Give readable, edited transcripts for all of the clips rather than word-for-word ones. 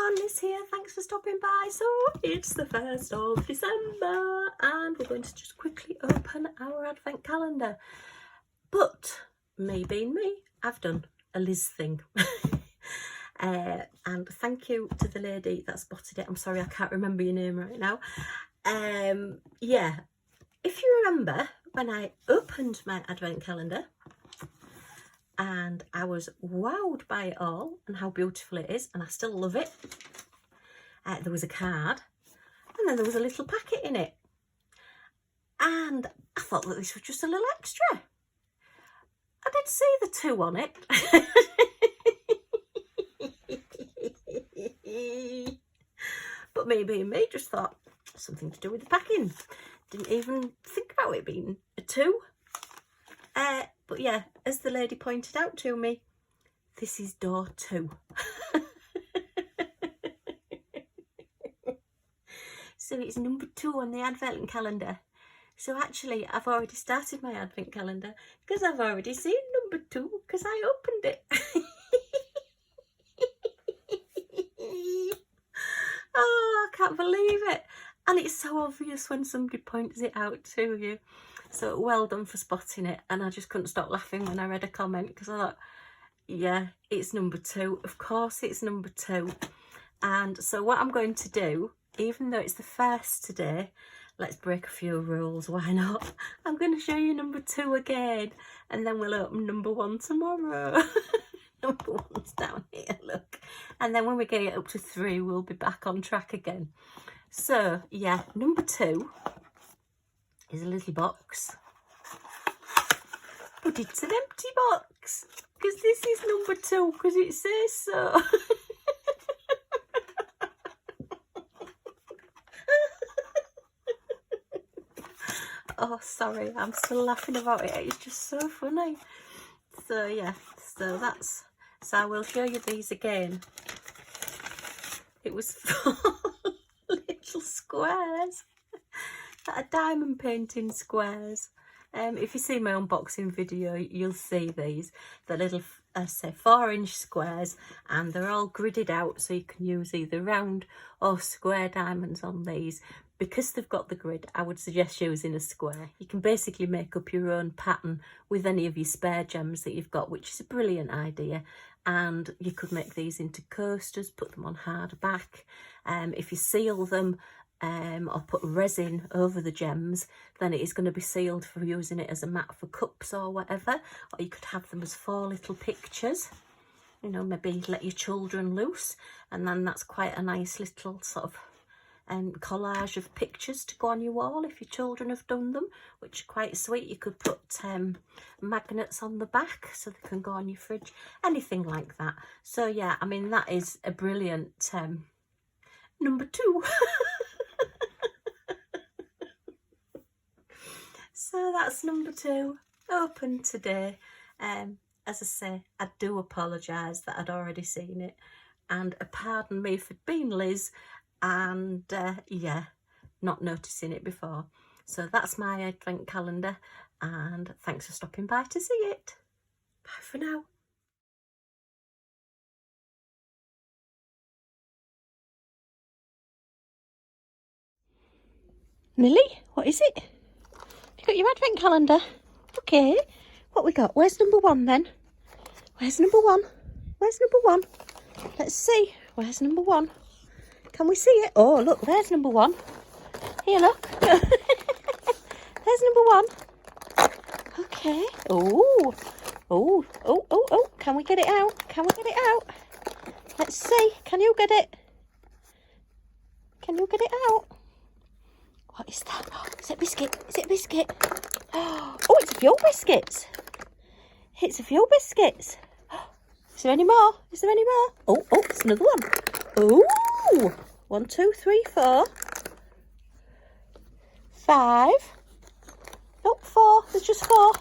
everyone, Liz here. Thanks for stopping by. So it's the 1st of December and we're going to just quickly open our advent calendar. But me being me, I've done a Liz thing. And thank you to the lady that spotted it. I'm sorry, I can't remember your name right now. Yeah, if you remember when I opened my advent calendar, and I was wowed by it all and how beautiful it is, and I still love it. There was a card and then there was a little packet in it, and I thought that this was just a little extra. I did see the 2 on it. But me being me, just thought something to do with the packing. Didn't even think about it being a 2. But yeah, as the lady pointed out to me, this is door 2. So it's number 2 on the advent calendar. So actually, I've already started my advent calendar because I've already seen number 2 because I opened it. Oh, I can't believe it. And it's so obvious when somebody points it out to you. So well done for spotting it. And I just couldn't stop laughing when I read a comment because I thought, yeah, it's number 2. Of course it's number 2. And so what I'm going to do, even though it's the 1st today, let's break a few rules, why not? I'm going to show you number 2 again, and then we'll open number 1 tomorrow. Number 1's down here, look. And then when we get it up to 3, we'll be back on track again. So yeah, number 2 is a little box, but it's an empty box because this is number 2 because it says so. Oh, sorry, I'm still laughing about it. It's just so funny. So yeah, so I will show you these again. It was 4 little squares. That are diamond painting squares. If you see my unboxing video, you'll see these. They're little, say, 4-inch squares, and they're all gridded out so you can use either round or square diamonds on these. Because they've got the grid, I would suggest using a square. You can basically make up your own pattern with any of your spare gems that you've got, which is a brilliant idea. And you could make these into coasters, put them on hardback. If you seal them, or put resin over the gems, then it is going to be sealed for using it as a mat for cups or whatever. Or you could have them as 4 little pictures, you know, maybe let your children loose, and then that's quite a nice little sort of collage of pictures to go on your wall if your children have done them, which are quite sweet. You could put magnets on the back so they can go on your fridge, anything like that. So yeah, I mean, that is a brilliant number 2. So that's number 2, open today. As I say, I do apologise that I'd already seen it, and pardon me for being Liz and yeah, not noticing it before. So that's my advent calendar, and thanks for stopping by to see it. Bye for now. Milly, what is it? You got your advent calendar? Okay, what we got? Where's number 1 then? Where's number 1? Where's number 1? Let's see. Where's number 1? Can we see it? Oh, look, there's number 1. Here, look. There's number 1. Okay. Oh, oh, oh, oh, oh. Can we get it out? Can we get it out? Let's see. Can you get it? Can you get it out? What is that? Oh, is it a biscuit? Is it a biscuit? Oh, it's a few biscuits. It's a few biscuits. Is there any more? Is there any more? Oh, oh, it's another one. Oh, 1, 2, 3, 4, 5. Nope, 4. There's just 4.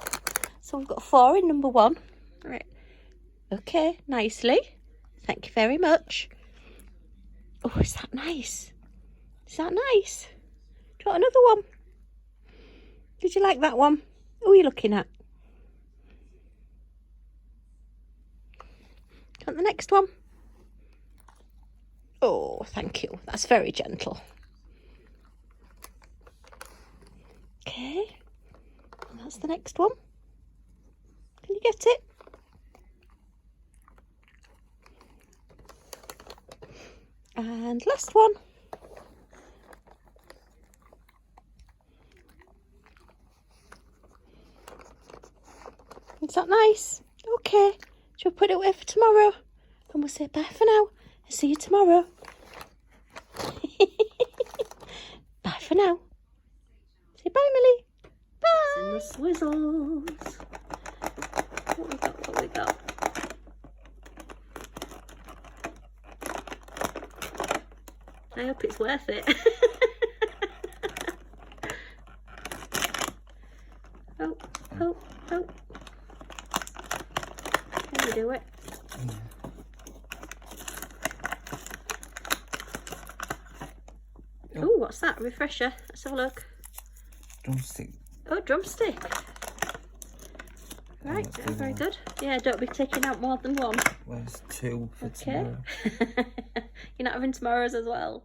So we've got 4 in number 1. Right. Okay, nicely. Thank you very much. Oh, is that nice? Is that nice? Do you want another one? Did you like that one? Who are you looking at? Do you want the next one? Oh, thank you. That's very gentle. Okay. And that's the next one. Can you get it? And last one. Is that nice? Okay. Shall we put it away for tomorrow? And we'll say bye for now. I'll see you tomorrow. Bye for now. Say bye, Milly. Bye. In the swizzles. What we got? What we got? I hope it's worth it. Oh, oh, oh. Can you do it? Yeah. Oh, what's that? Refresher. Let's have a look. Drumstick. Oh, drumstick. Right, Oh, very good. Yeah, don't be taking out more than one. Where's 2 for Okay. tomorrow? You're not having tomorrow's as well.